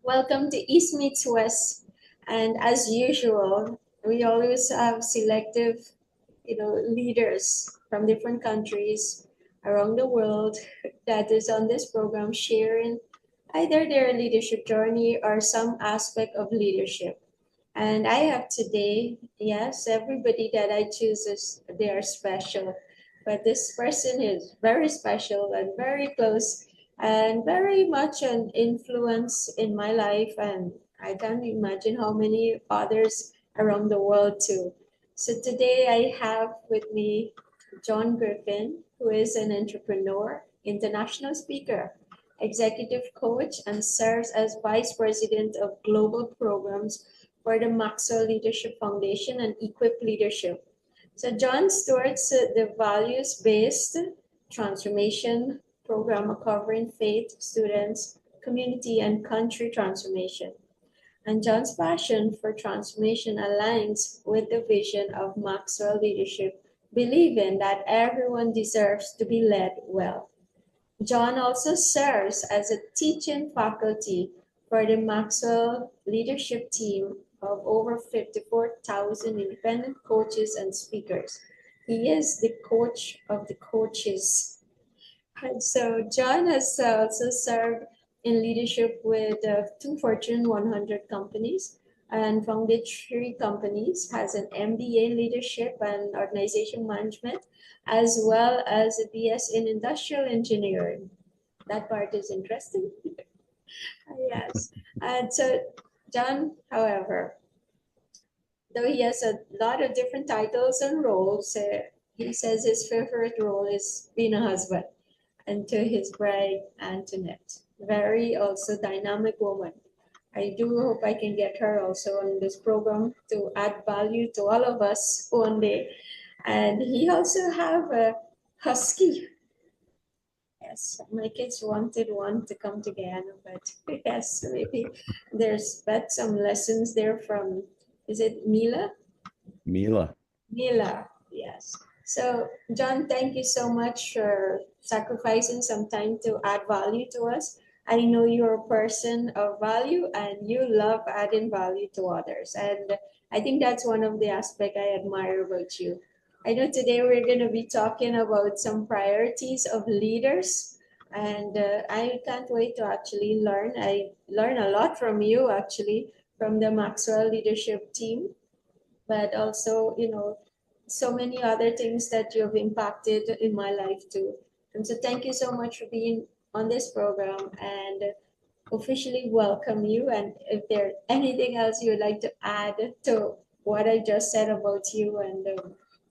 Welcome to East Meets West. And as usual, we always have selective, leaders from different countries around the world that is on this program sharing either their leadership journey or some aspect of leadership. And I have today, yes, everybody that I choose is they are special. But this person is very special and very close and very much an influence in my life. And I can't imagine how many others around the world too. So today I have with me John Griffin, who is an entrepreneur, international speaker, executive coach, and serves as vice president of global programs for the Maxwell Leadership Foundation and Equip Leadership. So John stewards the values-based transformation program covering faith, students, community, and country transformation. And John's passion for transformation aligns with the vision of Maxwell Leadership, believing that everyone deserves to be led well. John also serves as a teaching faculty for the Maxwell leadership team of over 54,000 independent coaches and speakers. He is the coach of the coaches. And so John has also served in leadership with two Fortune 100 companies and founded three companies, has an MBA in leadership and organization management, as well as a BS in industrial engineering. That part is interesting. Yes. And so John, however, though he has a lot of different titles and roles, he says his favorite role is being a husband and to his bride, Antoinette. Very also dynamic woman. I do hope I can get her also on this program to add value to all of us one day. And he also have a husky. Yes, my kids wanted one to come together, but yes, maybe there's but some lessons there from, is it Mila? Mila. Mila, yes. So, John, thank you so much for sacrificing some time to add value to us. I know you're a person of value and you love adding value to others. And I think that's one of the aspects I admire about you. I know today we're going to be talking about some priorities of leaders. And I can't wait to actually learn. I learn a lot from you, actually, from the Maxwell leadership team, but also, so many other things that you've impacted in my life too. And so thank you so much for being on this program and officially welcome you. And if there's anything else you would like to add to what I just said about you and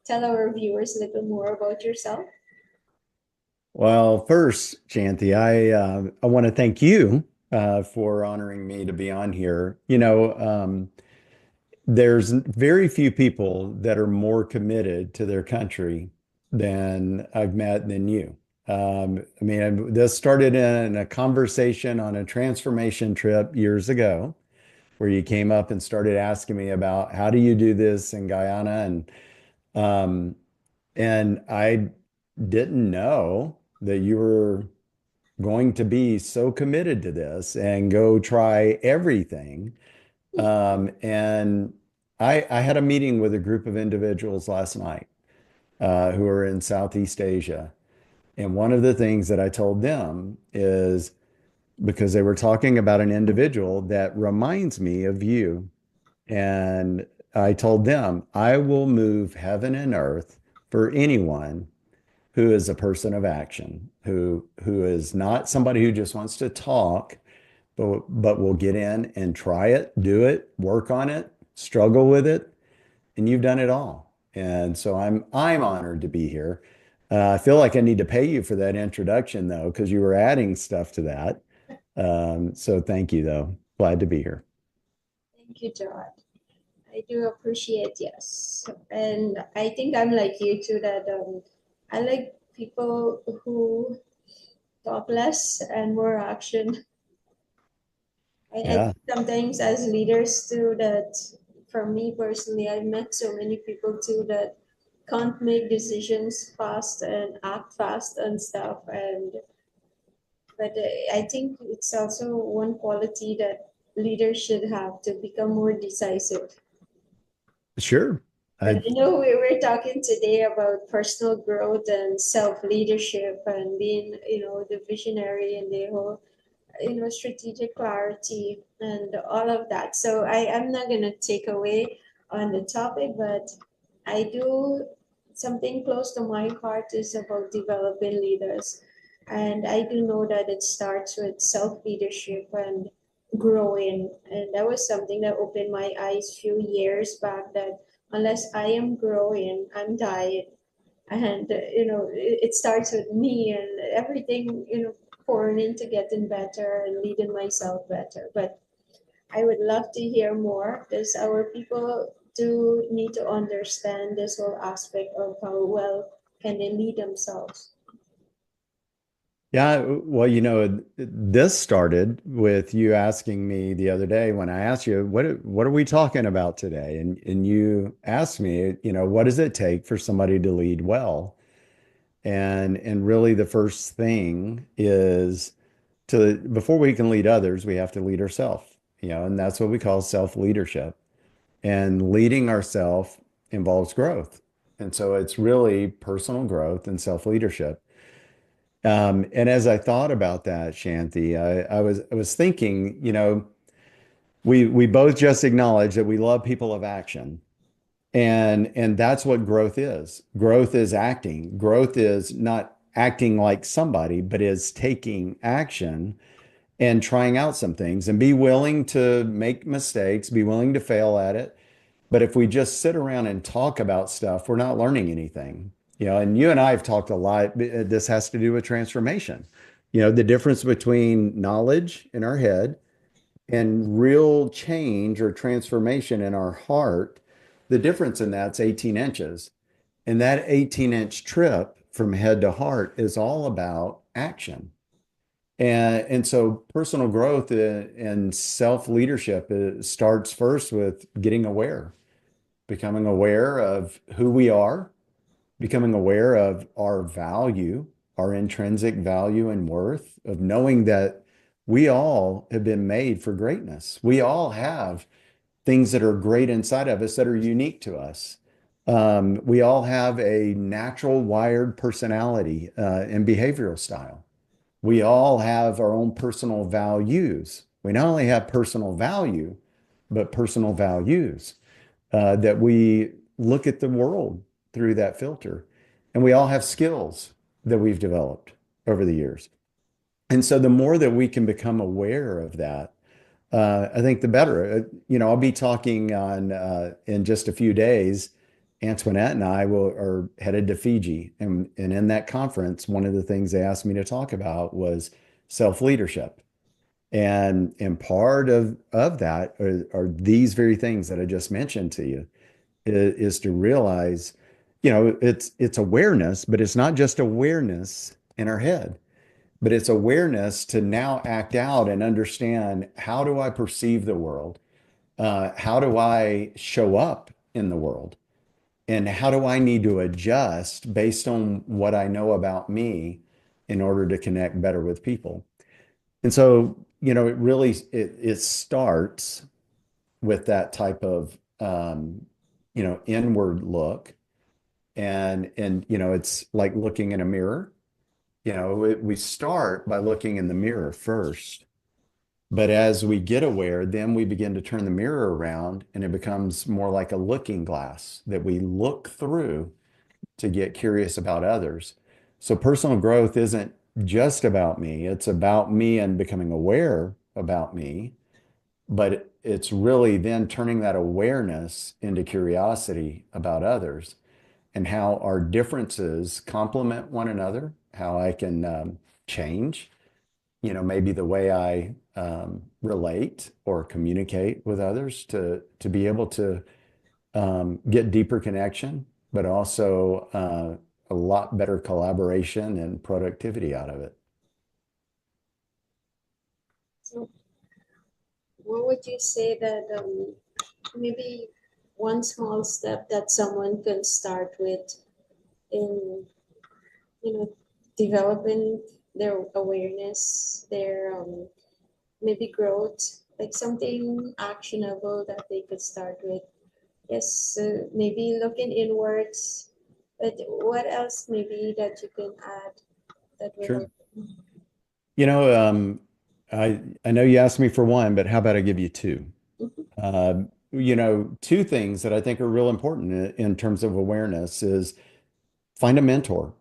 tell our viewers a little more about yourself. Well, first, Shanti, I want to thank you for honoring me to be on here. There's very few people that are more committed to their country than I've met than you. This started in a conversation on a transformation trip years ago, where you came up and started asking me about how do you do this in Guyana, um, and I didn't know that you were going to be so committed to this and go try everything. And I had a meeting with a group of individuals last night who are in Southeast Asia. And one of the things that I told them is because they were talking about an individual that reminds me of you. And I told them, I will move heaven and earth for anyone who is a person of action, who is not somebody who just wants to talk, but will get in and try it, do it, work on it, struggle with it, and you've done it all. And so I'm honored to be here. I feel like I need to pay you for that introduction though, because you were adding stuff to that. So thank you though. Glad to be here. Thank you, John. I do appreciate, yes. And I think I'm like you too, that I like people who talk less and more action. I Yeah. think sometimes as leaders too, that for me personally, I've met so many people too that can't make decisions fast and act fast and stuff. And but I think it's also one quality that leaders should have to become more decisive? Sure. And I, I know we were talking today about personal growth and self-leadership and being, the visionary and the whole, strategic clarity and all of that. So I am not going to take away on the topic, but I do something close to my heart is about developing leaders. And I do know that it starts with self-leadership and growing. And that was something that opened my eyes few years back that unless I am growing, I'm dying. And it starts with me and everything, pouring into getting better and leading myself better. But I would love to hear more because our people do need to understand this whole aspect of how well can they lead themselves. yeah, well, this started with you asking me the other day when I asked you, what are we talking about today? And you asked me, what does it take for somebody to lead well? And really the first thing is before we can lead others, we have to lead ourselves, and that's what we call self-leadership. And leading ourselves involves growth. And so it's really personal growth and self-leadership. And as I thought about that, Shanti, I was thinking, we both just acknowledged that we love people of action. And that's what growth is. Growth is acting. Growth is not acting like somebody, but is taking action and trying out some things and be willing to make mistakes, be willing to fail at it. But if we just sit around and talk about stuff, we're not learning anything. And you and I have talked a lot. This has to do with transformation. The difference between knowledge in our head and real change or transformation in our heart, the difference in that's 18 inches. And that 18-inch trip from head to heart is all about action. And so personal growth and self-leadership starts first with getting aware, becoming aware of who we are, becoming aware of our value, our intrinsic value and worth, of knowing that we all have been made for greatness. We all have things that are great inside of us that are unique to us. We all have a natural wired personality and behavioral style. We all have our own personal values. We not only have personal value, but personal values that we look at the world through that filter. And we all have skills that we've developed over the years. And so the more that we can become aware of that, I think the better. I'll be talking on in just a few days. Antoinette and I are headed to Fiji, and in that conference, one of the things they asked me to talk about was self-leadership, and part of that are these very things that I just mentioned to you, is to realize, it's awareness, but it's not just awareness in our head, but it's awareness to now act out and understand, how do I perceive the world? How do I show up in the world? And how do I need to adjust based on what I know about me in order to connect better with people? And so, it starts with that type of inward look, and it's like looking in a mirror. We start by looking in the mirror first, but as we get aware, then we begin to turn the mirror around, and it becomes more like a looking glass that we look through to get curious about others. So personal growth isn't just about me, it's about me and becoming aware about me, but it's really then turning that awareness into curiosity about others and how our differences complement one another, how I can change, maybe the way I relate or communicate with others to be able to get deeper connection, but also a lot better collaboration and productivity out of it. So what would you say that maybe one small step that someone can start with in, you know, developing their awareness, their maybe growth like something actionable that they could start with. Yes, maybe looking inwards, but what else maybe that you can add that will Sure. help? You know, I know you asked me for one, but how about I give you two? Mhm. Two things that I think are real important in terms of awareness is find a mentor.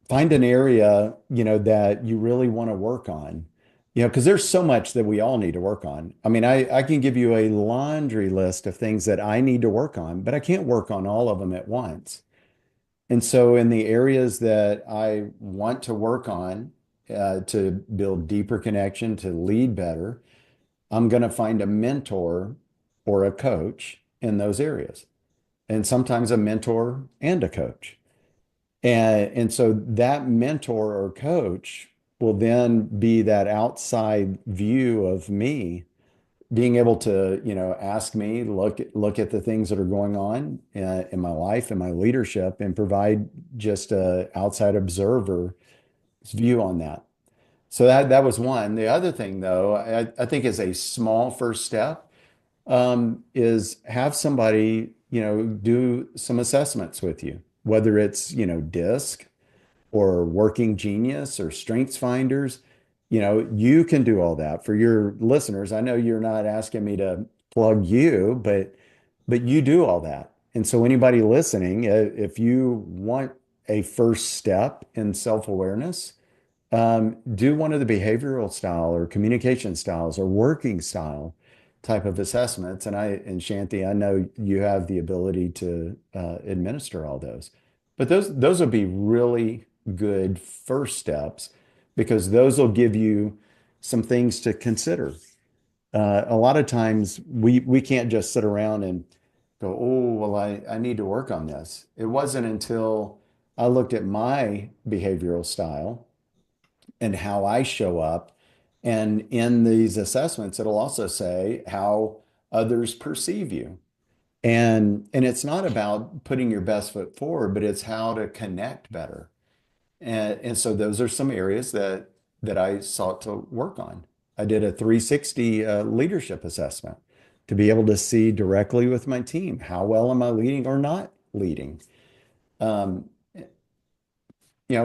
Find an area, that you really want to work on. Because there's so much that we all need to work on. I mean, I can give you a laundry list of things that I need to work on, but I can't work on all of them at once. And so, in the areas that I want to work on to build deeper connection, to lead better, I'm going to find a mentor or a coach in those areas, and sometimes a mentor and a coach. And so that mentor or coach will then be that outside view of me, being able to, ask me, look at the things that are going on in my life and my leadership, and provide just a outside observer's view on that. So that was one. The other thing, though, I think is a small first step, is have somebody, do some assessments with you, whether it's, DISC or Working Genius or Strengths Finders. You can do all that for your listeners. I know you're not asking me to plug you, but you do all that. And so anybody listening, if you want a first step in self-awareness, do one of the behavioral style or communication styles or working style type of assessments. And Shanti, I know you have the ability to administer all those. But those will be really good first steps, because those will give you some things to consider. A lot of times we can't just sit around and go, oh, well, I need to work on this. It wasn't until I looked at my behavioral style and how I show up. And in these assessments, it'll also say how others perceive you. And it's not about putting your best foot forward, but it's how to connect better. And so those are some areas that I sought to work on. I did a 360 leadership assessment to be able to see directly with my team, how well am I leading or not leading? Um,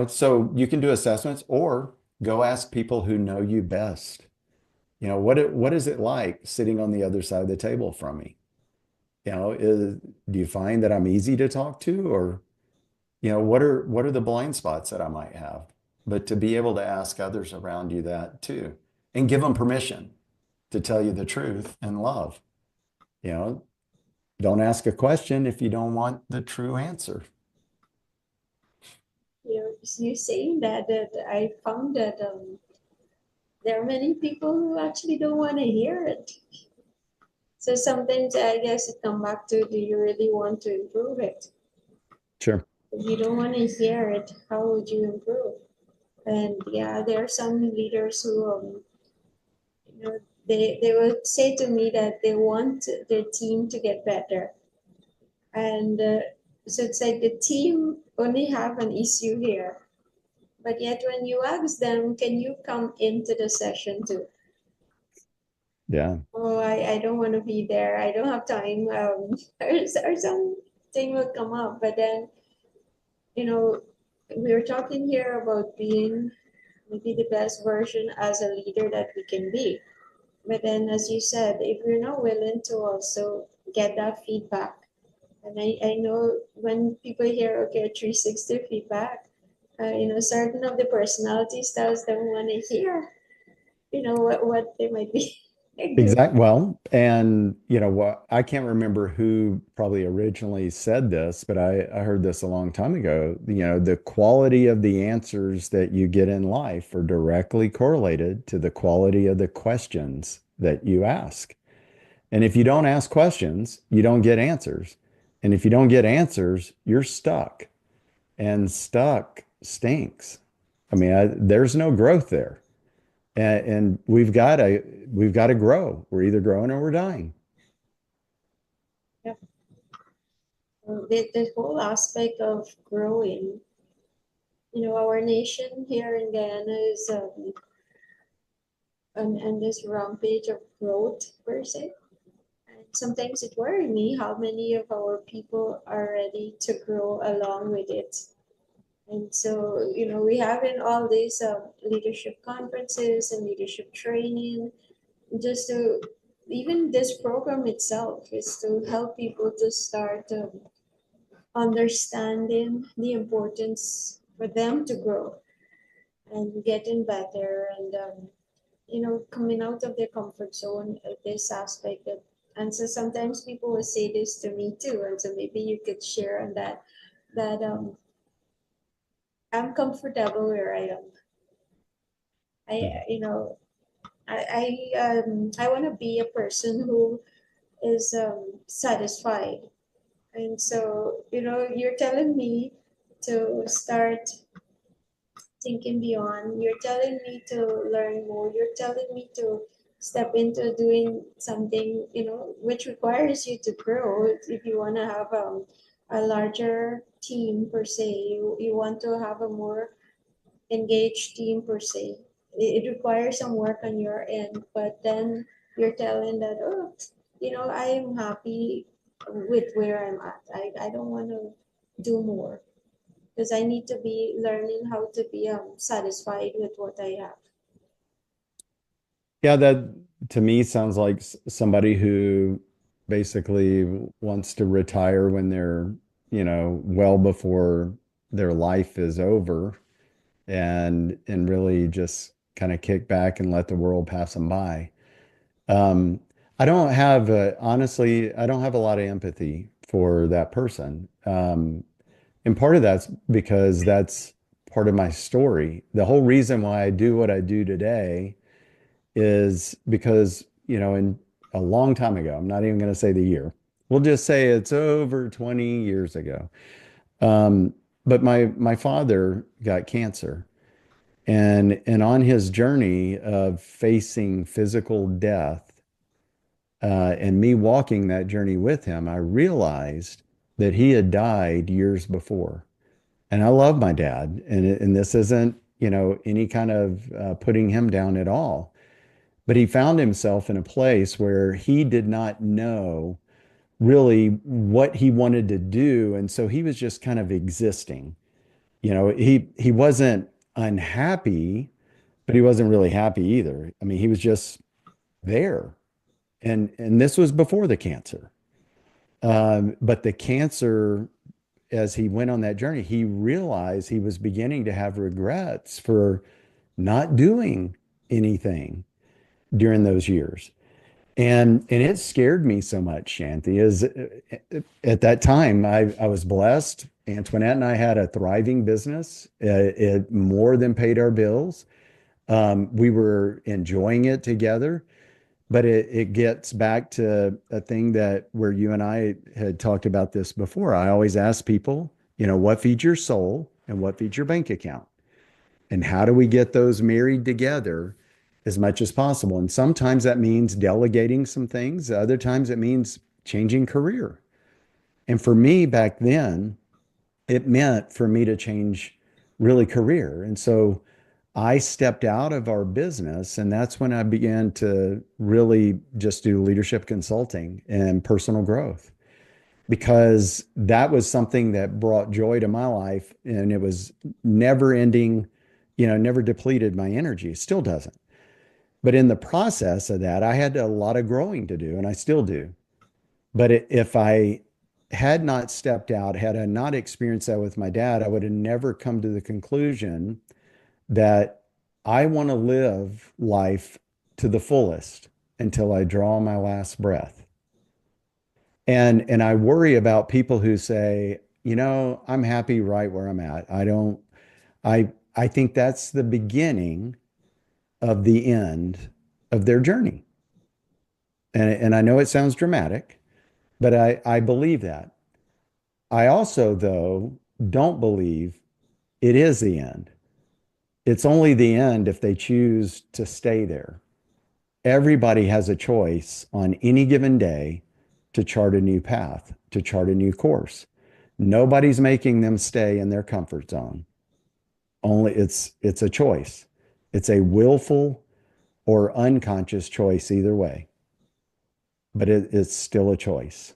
so you can do assessments or go ask people who know you best. What is it like sitting on the other side of the table from me? Do you find that I'm easy to talk to, or, what are the blind spots that I might have? But to be able to ask others around you that too, and give them permission to tell you the truth and love. You know, don't ask a question if you don't want the true answer. You saying that I found that there are many people who actually don't want to hear it. So sometimes I guess it come back to, do you really want to improve it? Sure. If you don't want to hear it, how would you improve? And yeah, there are some leaders who you know they would say to me that they want their team to get better, and so it's like the team only have an issue here, but yet when you ask them, can you come into the session too? Yeah. Oh, I don't want to be there. I don't have time. Or something will come up. But then, you know, we are talking here about being maybe the best version as a leader that we can be. But then, as you said, if we're not willing to also get that feedback, and I know when people hear, okay, 360 feedback, certain of the personality styles don't want to hear, what they might be doing. Exactly. Well, and what, I can't remember who probably originally said this, but I heard this a long time ago. The quality of the answers that you get in life are directly correlated to the quality of the questions that you ask. And if you don't ask questions, you don't get answers. And if you don't get answers, you're stuck. And stuck stinks. I mean, there's no growth there. And we've got to grow. We're either growing or we're dying. Yeah. The whole aspect of growing, our nation here in Guyana is on this rampage of growth per se. And sometimes it worries me how many of our people are ready to grow along with it. And so, we have in all these leadership conferences and leadership training, just to, even this program itself is to help people to start understanding the importance for them to grow and getting better and, coming out of their comfort zone at this aspect. And so sometimes people will say this to me too. And so maybe you could share on that I'm comfortable where I am. I, you know, I want to be a person who is satisfied. And so, you're telling me to start thinking beyond. You're telling me to learn more. You're telling me to step into doing something, which requires you to grow. If you want to have a larger team per se, you want to have a more engaged team per se. It requires some work on your end, but then you're telling that, oh, I am happy with where I'm at. I don't want to do more because I need to be learning how to be satisfied with what I have. Yeah, that to me sounds like somebody who basically wants to retire when they're, well before their life is over and really just kind of kick back and let the world pass them by. Um, I don't have honestly, I don't have a lot of empathy for that person. And part of that's because that's part of my story. The whole reason why I do what I do today is because, in a long time ago, I'm not even going to say the year. We'll just say it's over 20 years ago. But my father got cancer. And on his journey of facing physical death, and me walking that journey with him, I realized that he had died years before. And I love my dad, and this isn't, any kind of putting him down at all. But he found himself in a place where he did not know really what he wanted to do, and so he was just kind of existing. He wasn't unhappy, but he wasn't really happy either. I mean, he was just there. And this was before the cancer. But the cancer, as he went on that journey, he realized he was beginning to have regrets for not doing anything during those years. And it scared me so much, Shanti, is at that time I was blessed. Antoinette and I had a thriving business. It more than paid our bills. We were enjoying it together. But it gets back to a thing that where you and I had talked about this before. I always ask people, what feeds your soul and what feeds your bank account? And how do we get those married together as much as possible? And sometimes that means delegating some things. Other times it means changing career. And for me back then, it meant for me to change really career. And so I stepped out of our business, and that's when I began to really just do leadership consulting and personal growth because that was something that brought joy to my life, and it was never ending, never depleted my energy. It still doesn't. But in the process of that, I had a lot of growing to do, and I still do. But if I had not stepped out, had I not experienced that with my dad, I would have never come to the conclusion that I want to live life to the fullest until I draw my last breath. And I worry about people who say, I'm happy right where I'm at. I think that's the beginning of the end of their journey. And I know it sounds dramatic, but I believe that. I also, though, don't believe it is the end. It's only the end if they choose to stay there. Everybody has a choice on any given day to chart a new path, to chart a new course. Nobody's making them stay in their comfort zone. Only it's a choice. It's a willful or unconscious choice either way, but it's still a choice.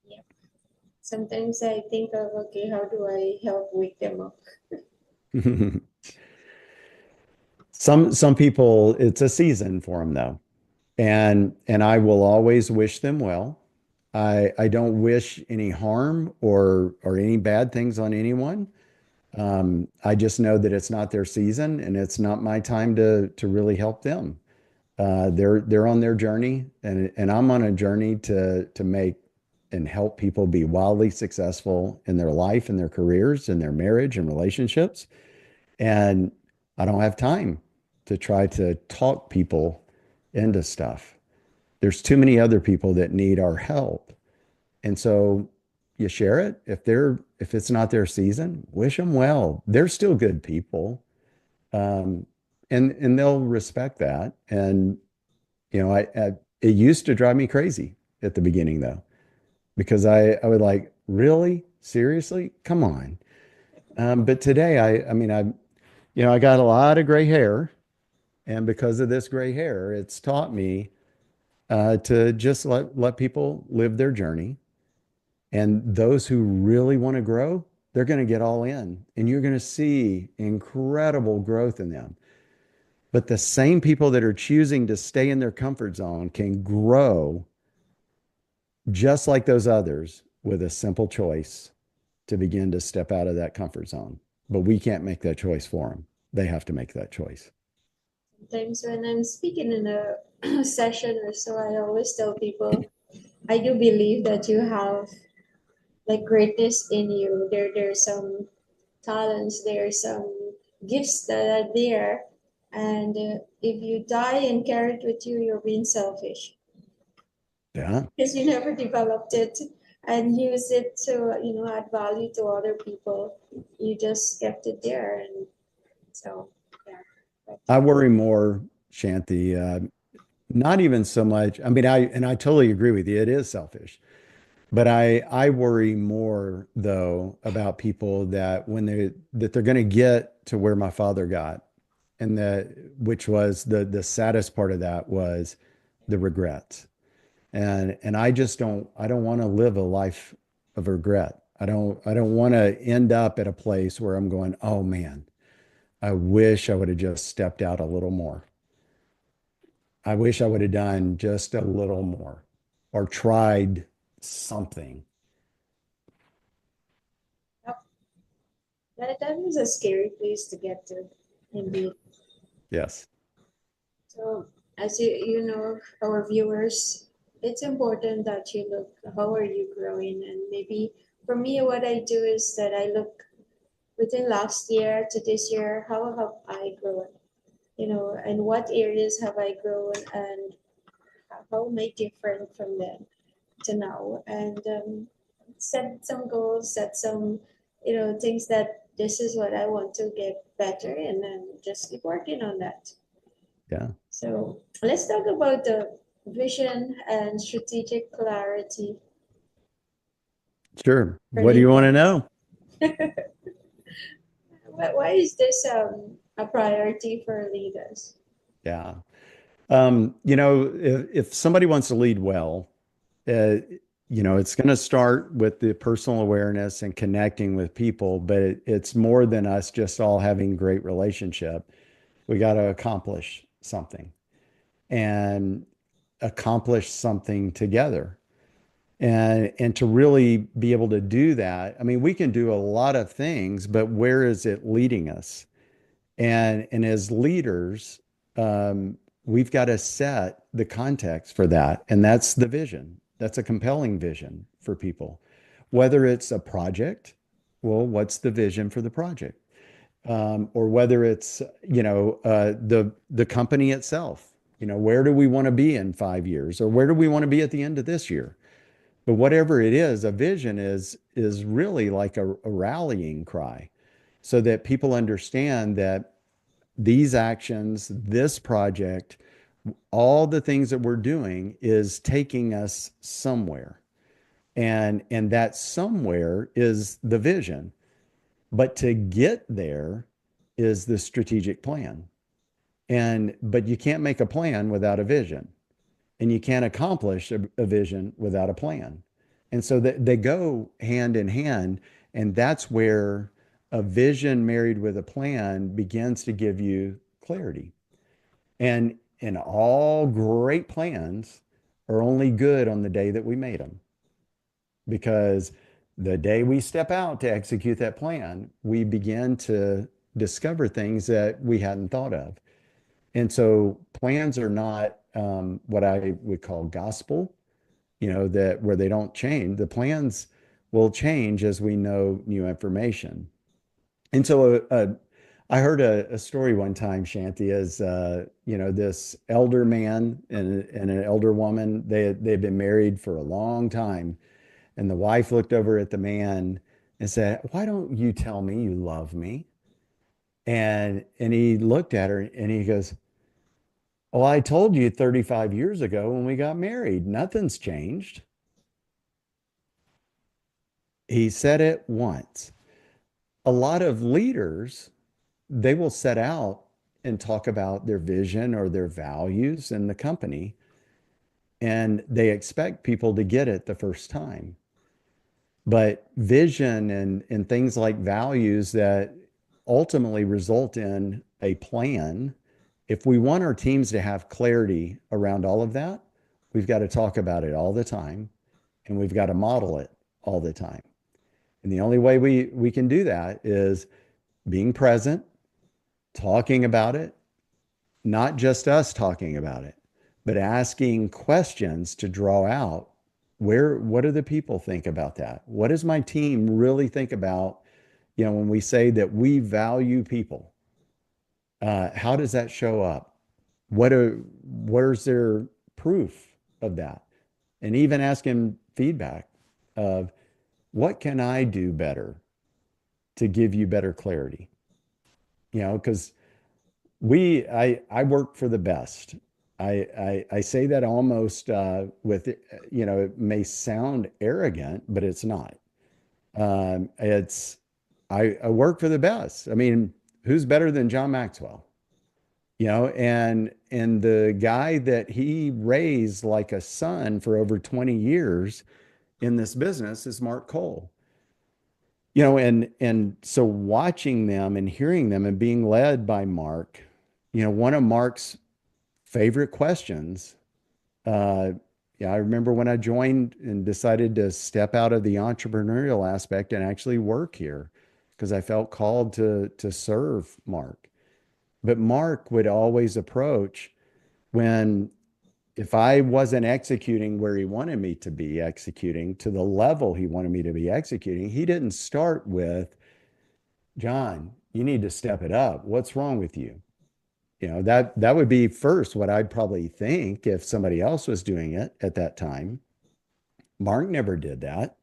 Yeah. Sometimes I think of, okay, how do I help wake them up? Some people, it's a season for them though. And I will always wish them well. I don't wish any harm or any bad things on anyone. I just know that it's not their season and it's not my time to really help them. They're on their journey, and I'm on a journey to make and help people be wildly successful in their life and their careers and their marriage and relationships. And I don't have time to try to talk people into stuff. There's too many other people that need our help. And so you share it. If it's not their season, wish them well. They're still good people. Um, and they'll respect that. And it used to drive me crazy at the beginning though, because I would like, really? Seriously? Come on. But today I mean I got a lot of gray hair, and because of this gray hair, it's taught me to just let people live their journey. And those who really want to grow, they're going to get all in, and you're going to see incredible growth in them. But the same people that are choosing to stay in their comfort zone can grow just like those others with a simple choice to begin to step out of that comfort zone. But we can't make that choice for them. They have to make that choice. Sometimes when I'm speaking in a session or so, I always tell people, I do believe that you have like greatness in you. There's some talents, there's some gifts that are there. And if you die and carry it with you, you're being selfish Yeah. because you never developed it and use it to, add value to other people. You just kept it there. And so, yeah. But, I worry more, Shanti, not even so much. I mean, I totally agree with you. It is selfish. But I worry more though about people that they're going to get to where my father got, and that which was the saddest part of that was the regrets. And I don't want to live a life of regret. I don't want to end up at a place where I'm going, oh man, I wish I would have just stepped out a little more. I wish I would have done just a little more or tried something. yep, that is a scary place to get to, indeed. Yes. So, as our viewers, it's important that you look how are you growing, and maybe for me, what I do is that I look within last year to this year, how have I grown? And what areas have I grown, and how am I different from then to now? And set some goals, set some, things that this is what I want to get better, and then just keep working on that. Yeah. So let's talk about the vision and strategic clarity Sure. for What do you want to leaders. know? Why is this a priority for leaders? Yeah. If somebody wants to lead well, uh, it's going to start with the personal awareness and connecting with people, but it's more than us just all having great relationship. We got to accomplish something and accomplish something together. And to really be able to do that, I mean, we can do a lot of things, but where is it leading us? And as leaders, we've got to set the context for that. And that's the vision. That's a compelling vision for people. Whether it's a project, well, what's the vision for the project? Or whether it's, the company itself, where do we want to be in 5 years? Or where do we want to be at the end of this year? But whatever it is, a vision is really like a rallying cry so that people understand that these actions, this project, all the things that we're doing is taking us somewhere. And that somewhere is the vision. But to get there is the strategic plan. But you can't make a plan without a vision, and you can't accomplish a vision without a plan. And so they go hand in hand. And that's where a vision married with a plan begins to give you clarity. And all great plans are only good on the day that we made them, because the day we step out to execute that plan, we begin to discover things that we hadn't thought of. And so plans are not what I would call gospel, that where they don't change. The plans will change as we know new information. And so I heard a story one time, Shanti, as this elder man and an elder woman, they'd been married for a long time. And the wife looked over at the man and said, "Why don't you tell me you love me?" And he looked at her and he goes, "Well, I told you 35 years ago when we got married. Nothing's changed." He said it once. A lot of leaders, they will set out and talk about their vision or their values in the company, and they expect people to get it the first time. But vision and things like values that ultimately result in a plan, if we want our teams to have clarity around all of that, we've got to talk about it all the time, and we've got to model it all the time. And the only way we can do that is being present, talking about it, not just us talking about it, but asking questions to draw out what do the people think about that? What does my team really think about, when we say that we value people? How does that show up? Where's their proof of that? And even asking feedback of what can I do better to give you better clarity? Because I work for the best. I say that almost with, it may sound arrogant, but it's not. It's I work for the best. I mean, who's better than John Maxwell? And the guy that he raised like a son for over 20 years in this business is Mark Cole. And so watching them and hearing them and being led by Mark, one of Mark's favorite questions. Yeah, I remember when I joined and decided to step out of the entrepreneurial aspect and actually work here because I felt called to serve Mark. But Mark would always approach when if I wasn't executing where he wanted me to be executing to the level he wanted me to be executing, he didn't start with, "John, you need to step it up. What's wrong with you?" That would be first what I'd probably think if somebody else was doing it at that time. Mark never did that.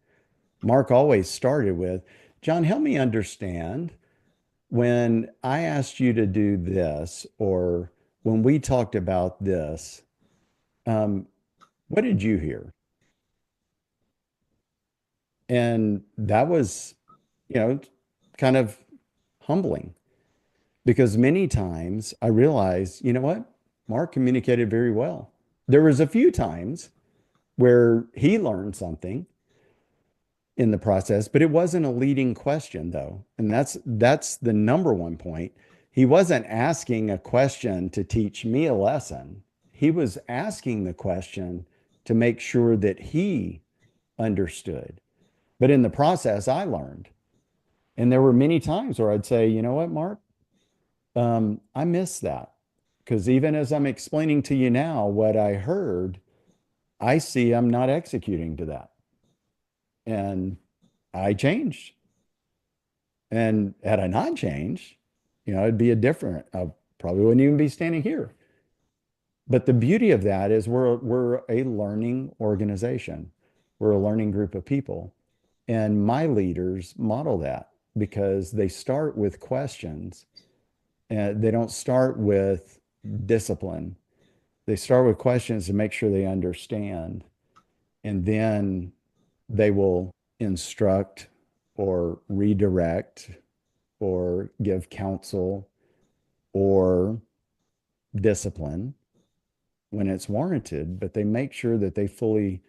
Mark always started with, "John, help me understand when I asked you to do this, or when we talked about this, um, what did you hear?" And that was, you know, kind of humbling because many times I realized, you know what? Mark communicated very well. There was a few times where he learned something in the process, but it wasn't a leading question though. And that's the number one point. He wasn't asking a question to teach me a lesson. He was asking the question to make sure that he understood. But in the process, I learned. And there were many times where I'd say, "You know what, Mark? I missed that." Because even as I'm explaining to you now what I heard, I see I'm not executing to that. And I changed. And had I not changed, it'd be a different, I probably wouldn't even be standing here. But the beauty of that is we're a learning organization. We're a learning group of people. And my leaders model that because they start with questions and they don't start with discipline. They start with questions to make sure they understand. And then they will instruct or redirect or give counsel or discipline when it's warranted, but they make sure that they fully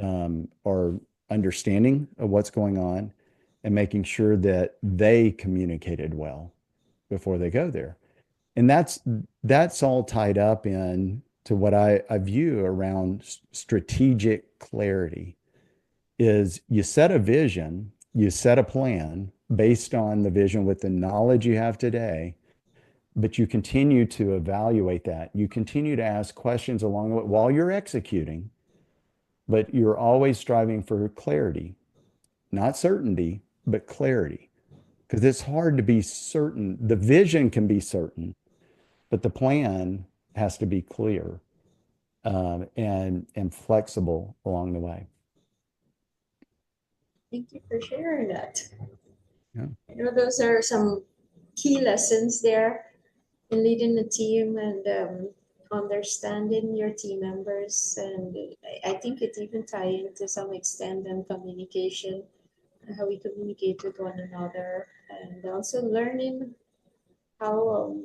are understanding of what's going on and making sure that they communicated well before they go there. And that's all tied up in to what I view around strategic clarity is you set a vision, you set a plan based on the vision with the knowledge you have today, but you continue to evaluate that. You continue to ask questions along the way while you're executing, but you're always striving for clarity, not certainty, but clarity. Because it's hard to be certain. The vision can be certain, but the plan has to be clear and flexible along the way. Thank you for sharing that. Yeah. Those are some key lessons there in leading a team and understanding your team members. And I think it even ties into some extent on communication, how we communicate with one another, and also learning how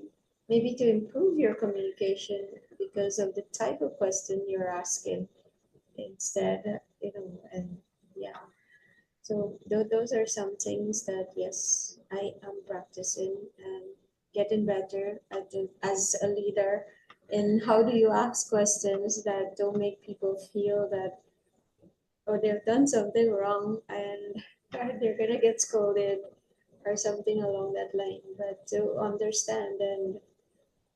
maybe to improve your communication because of the type of question you're asking instead, and yeah. So those are some things that, yes, I am practicing and getting better at as a leader. And how do you ask questions that don't make people feel that, oh, they've done something wrong and they're gonna get scolded or something along that line. But to understand and,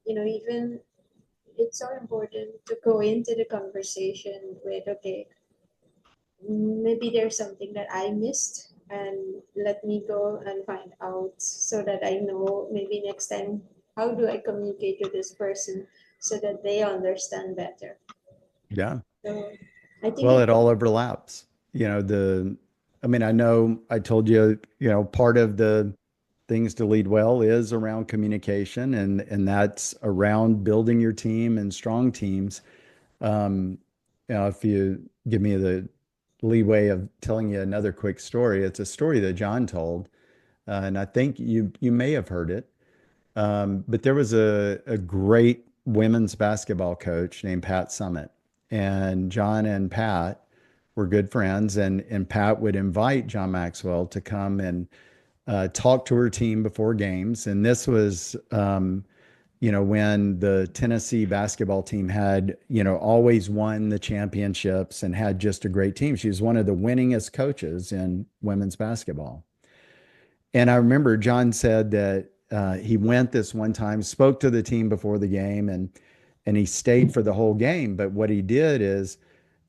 even it's so important to go into the conversation with, okay, maybe there's something that I missed and let me go and find out so that I know maybe next time how do I communicate to this person so that they understand better. Yeah. So I think Well, it it all overlaps. I mean, I know I told you, part of the things to lead well is around communication and that's around building your team and strong teams. Um, if you give me the leeway of telling you another quick story, it's a story that John told, and I think you may have heard it. But there was a great women's basketball coach named Pat Summitt, and John and Pat were good friends, and Pat would invite John Maxwell to come and talk to her team before games. And this was, when the Tennessee basketball team had, always won the championships and had just a great team. She was one of the winningest coaches in women's basketball. And I remember John said that he went this one time, spoke to the team before the game, and he stayed for the whole game. But what he did is,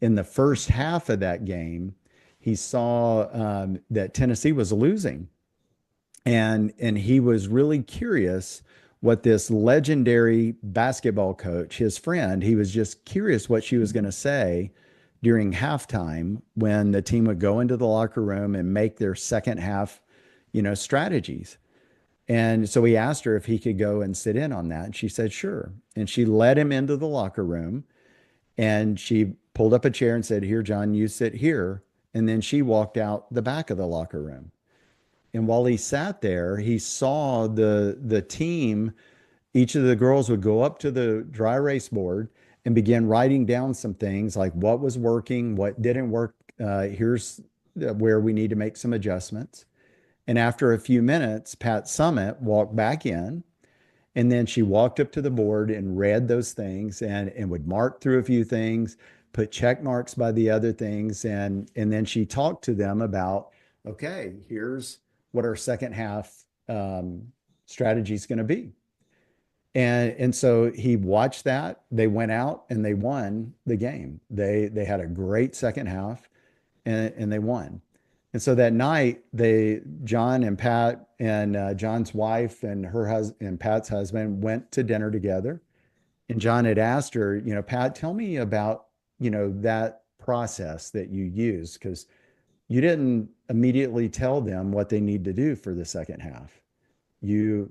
in the first half of that game, he saw that Tennessee was losing, and he was really curious what this legendary basketball coach, his friend, he was just curious what she was going to say during halftime when the team would go into the locker room and make their second half, strategies. And so he asked her if he could go and sit in on that. And she said, sure. And she led him into the locker room and she pulled up a chair and said, here, John, you sit here. And then she walked out the back of the locker room. And while he sat there, he saw the team, each of the girls would go up to the dry erase board and begin writing down some things like what was working, what didn't work. Here's where we need to make some adjustments. And after a few minutes, Pat Summitt walked back in, and then she walked up to the board and read those things and would mark through a few things, put check marks by the other things, and then she talked to them about, okay, here's what our second half strategy is going to be. And so he watched that. They went out and they won the game. They had a great second half and they won. And so that night, John and Pat and John's wife and her husband and Pat's husband went to dinner together. And John had asked her, Pat, tell me about, that process that you use, because you didn't immediately tell them what they need to do for the second half. You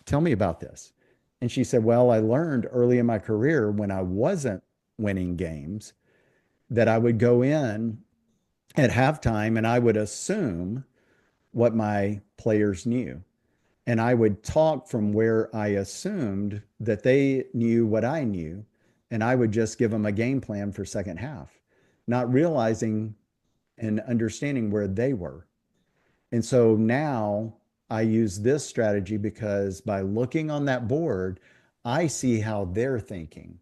tell me about this. And she said, well, I learned early in my career when I wasn't winning games that I would go in at halftime and I would assume what my players knew. And I would talk from where I assumed that they knew what I knew, and I would just give them a game plan for second half, not realizing and understanding where they were. And so now I use this strategy because by looking on that board, I see how they're thinking.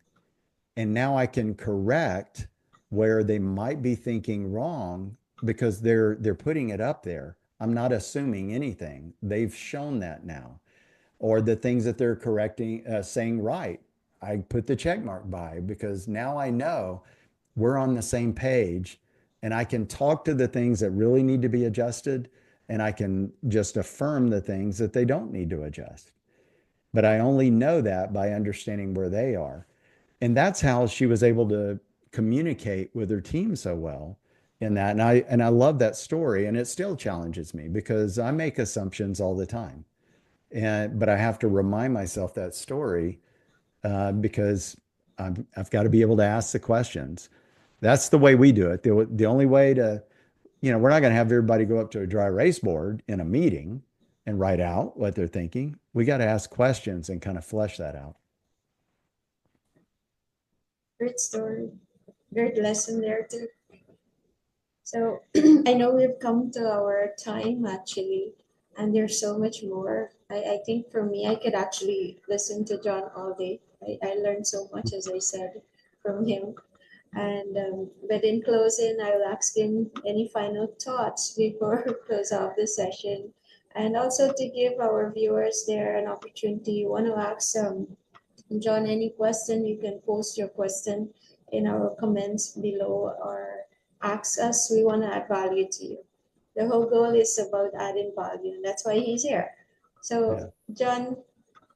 And now I can correct where they might be thinking wrong because they're putting it up there. I'm not assuming anything. They've shown that now. Or the things that they're correcting, saying right. I put the check mark by because now I know we're on the same page and I can talk to the things that really need to be adjusted and I can just affirm the things that they don't need to adjust. But I only know that by understanding where they are. And that's how she was able to communicate with her team so well in that. And I love that story. And it still challenges me because I make assumptions all the time. But I have to remind myself that story because I've got to be able to ask the questions. That's the way we do it. The only way to, we're not going to have everybody go up to a dry erase board in a meeting and write out what they're thinking. We got to ask questions and kind of flesh that out. Great story. Great lesson there too. So I know we've come to our time actually, and there's so much more. I think for me, I could actually listen to John all day. I learned so much, as I said, from him. And but in closing, I will ask him any final thoughts before we close off the session, and also to give our viewers there an opportunity. You want to ask John any question, you can post your question in our comments below or ask us. We want to add value to you. The whole goal is about adding value, and that's why he's here. Yeah. So, John,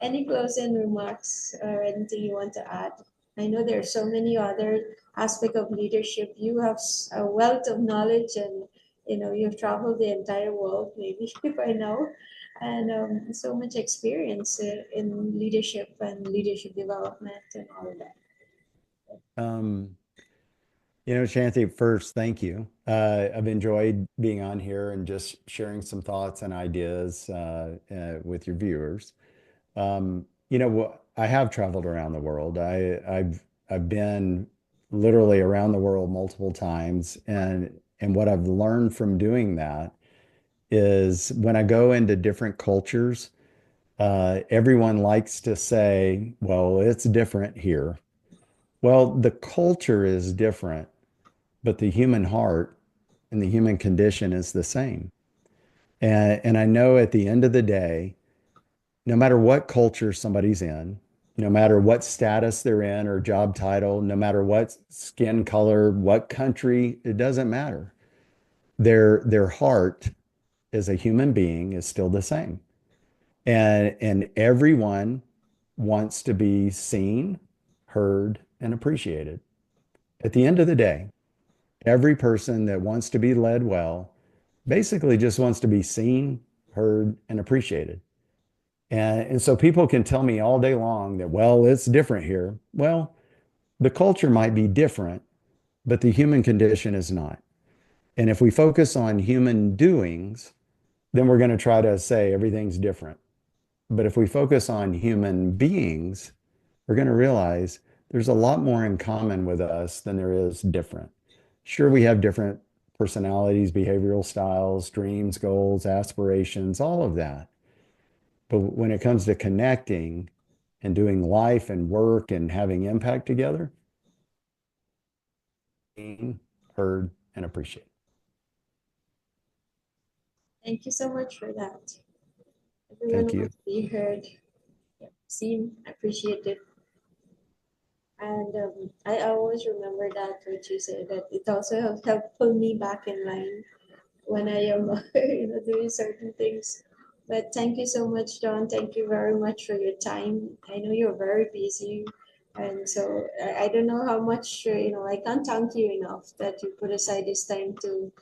any closing remarks or anything you want to add? I know there are so many other aspects of leadership. You have a wealth of knowledge, and you've traveled the entire world, maybe by now, and so much experience in leadership and leadership development and all of that. Um, Shanti, first, thank you. I've enjoyed being on here and just sharing some thoughts and ideas with your viewers. I have traveled around the world. I've been literally around the world multiple times, and what I've learned from doing that is when I go into different cultures, everyone likes to say, "Well, it's different here." Well, the culture is different, but the human heart and the human condition is the same. And I know at the end of the day, no matter what culture somebody's in, no matter what status they're in or job title, no matter what skin color, what country, it doesn't matter. Their heart as a human being is still the same. And everyone wants to be seen, heard, and appreciated. At the end of the day, every person that wants to be led well basically just wants to be seen, heard, and appreciated. And so people can tell me all day long that, well, it's different here. Well, the culture might be different, but the human condition is not. And if we focus on human doings, then we're going to try to say everything's different. But if we focus on human beings, we're going to realize there's a lot more in common with us than there is different. Sure, we have different personalities, behavioral styles, dreams, goals, aspirations, all of that. But when it comes to connecting and doing life and work and having impact together, being heard and appreciated. Thank you so much for that. Everyone Thank you. wants to be heard, seen, appreciated. And I always remember that what you said, that it also helped pull me back in line when I am doing certain things. But thank you so much, John. Thank you very much for your time. I know you're very busy, and so I don't know how much I can't thank you enough that you put aside this time to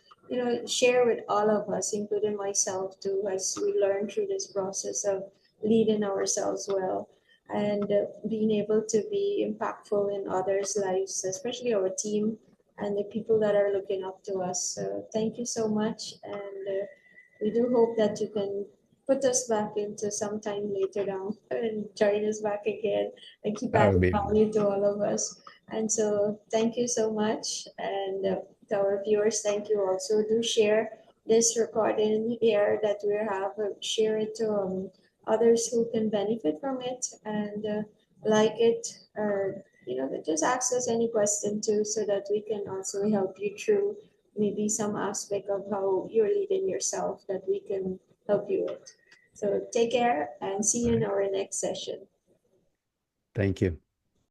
share with all of us, including myself too, as we learn through this process of leading ourselves well and being able to be impactful in others' lives, especially our team and the people that are looking up to us. So thank you so much, and we do hope that you can put us back into sometime later down and join us back again and keep That would adding be value to all of us. And so thank you so much. And to our viewers, thank you also. Do share this recording here that we have, share it to others who can benefit from it, and like it, or just ask us any question too, so that we can also help you through maybe some aspect of how you're leading yourself that we can help you with. So take care and see you in our next session. Thank you.